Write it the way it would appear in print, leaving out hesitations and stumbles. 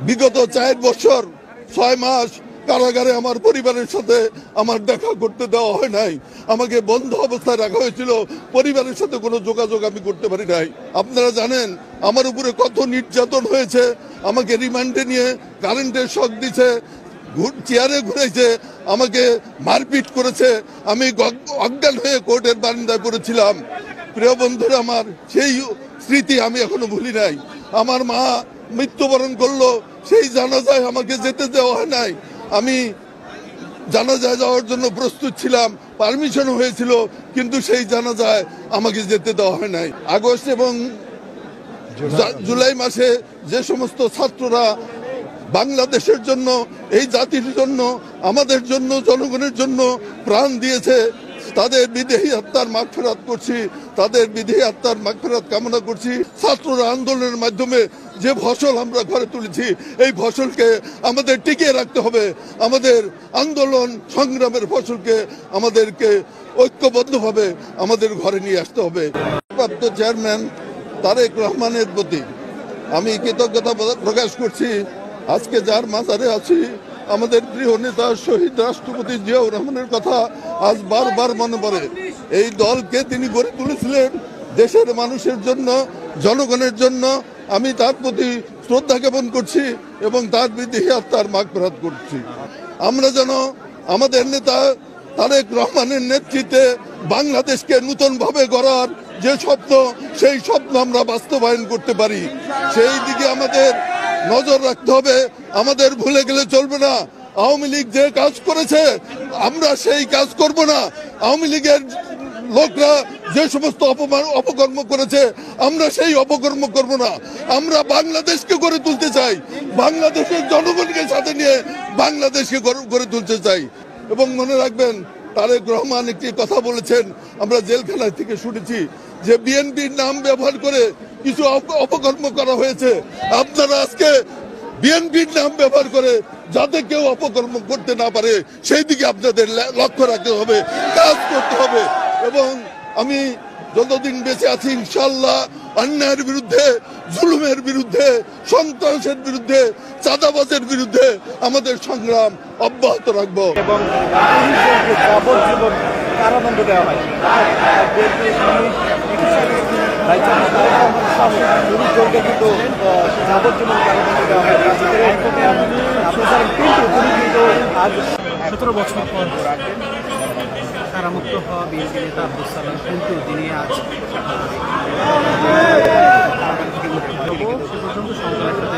বিগত 4 বছর 6 মাস কারাগারে আমার পরিবারের সাথে আমার দেখা করতে দেওয়া হয় নাই। আমাকে বন্ধ অবস্থায় রাখা হয়েছিল, পরিবারের সাথে কোনো যোগাযোগ আমি করতে পারি নাই। আপনারা জানেন আমার উপরে কত নির্যাতন হয়েছে। আমাকে রিমান্ডে নিয়ে কারেন্টের শক দিছে, চেয়ারে ঘুরেছে, আমাকে মারপিট করেছে। আমি অজ্ঞান হয়ে কোর্টের বারান্দায় পড়েছিলাম। প্রিয় বন্ধুরা, আমার সেই স্মৃতি আমি এখনো ভুলি নাই। আমার মা মৃত্যুবরণ করলো, সেই জানাজায় আমাকে যেতে দেওয়া হয় নাই। আমি জানাজায় যাওয়ার জন্য প্রস্তুত ছিলাম, পারমিশন হয়েছিল, কিন্তু সেই জানাজায় আমাকে যেতে দেওয়া হয় নাই। আগস্ট এবং জুলাই মাসে যে সমস্ত ছাত্ররা বাংলাদেশের জন্য, এই জাতির জন্য, আমাদের জন্য, জনগণের জন্য প্রাণ দিয়েছে, তাদের বিদেহী আত্মার মাগফিরাত করছি, তাদের বিদেহী আত্মার মাগফিরাত কামনা করছি। ছাত্ররা আন্দোলনের মাধ্যমে যে ফসল আমরা ঘরে তুলেছি, এই ফসলকে আমাদের টিকিয়ে রাখতে হবে। আমাদের আন্দোলন সংগ্রামের ফসলকে আমাদেরকে ঐক্যবদ্ধভাবে আমাদের ঘরে নিয়ে আসতে হবে। প্রাপ্ত চেয়ারম্যান তারেক রহমানের প্রতি আমি কৃতজ্ঞতা প্রকাশ করছি। আজকে যার মাজারে আছি, আমাদের প্রিয় নেতা শহীদ রাষ্ট্রপতি জিয়াউর রহমানের কথা আজ বারবার মনে পড়ে। এই দলকে তিনি গড়ে তুলেছিলেন দেশের মানুষের জন্য, জনগণের জন্য। আমি তার প্রতি শ্রদ্ধা জ্ঞাপন করছি এবং তার বিদেহী আত্মার মাগফিরাত করছি। আমরা যেন আমাদের নেতা তারেক রহমানের নেতৃত্বে বাংলাদেশকে নতুনভাবে গড়ার যে স্বপ্ন, সেই স্বপ্ন আমরা বাস্তবায়ন করতে পারি। সেই দিকে আমাদের নজর রাখতে হবে। আমাদের ভুলে গেলে চলবে না। আওয়ামী লীগ যে কাজ করেছে, আমরা সেই কাজ করব না। আওয়ামী লীগের লোকরা যে সমস্ত অপকর্ম করেছে, আমরা সেই অপকর্ম করব না। আমরা বাংলাদেশকে গড়ে তুলতে চাই, বাংলাদেশের জনগণকে সাথে নিয়ে বাংলাদেশকে গড়ে তুলতে চাই। এবং মনে রাখবেন, তারেক রহমান একটি কথা বলেছেন, আমরা জেলখানা থেকে শুনেছি, যে বিএনপির নাম ব্যবহার করে কিছু অপকর্ম করা হয়েছে। আপনারা আজকে বিএনপির নাম ব্যবহার করে যাতে কেউ অপকর্ম করতে না পারে, সেই দিকে আপনাদের লক্ষ্য রাখতে হবে, কাজ করতে হবে। এবং আমি যতদিন বেঁচে আছি, ইনশাল্লাহ অন্যায়ের বিরুদ্ধে, জুলুমের বিরুদ্ধে, সন্ত্রাসের বিরুদ্ধে, চাঁদাবাজের বিরুদ্ধে আমাদের সংগ্রাম অব্যাহত রাখবো। এবং যাবজ্জীবন কারাদণ্ড দেওয়া হয়। কিন্তু যাবজ্জীবন কারাদণ্ড দেওয়া হয়। কিন্তু আজ 17 বছর পর কারামুক্ত হওয়া বিএনপি নেতা আব্দুস সালাম, কিন্তু তিনি আজ কারাগার থেকে মুক্তি পাবো সে পর্যন্ত সংগ্রামের সাথে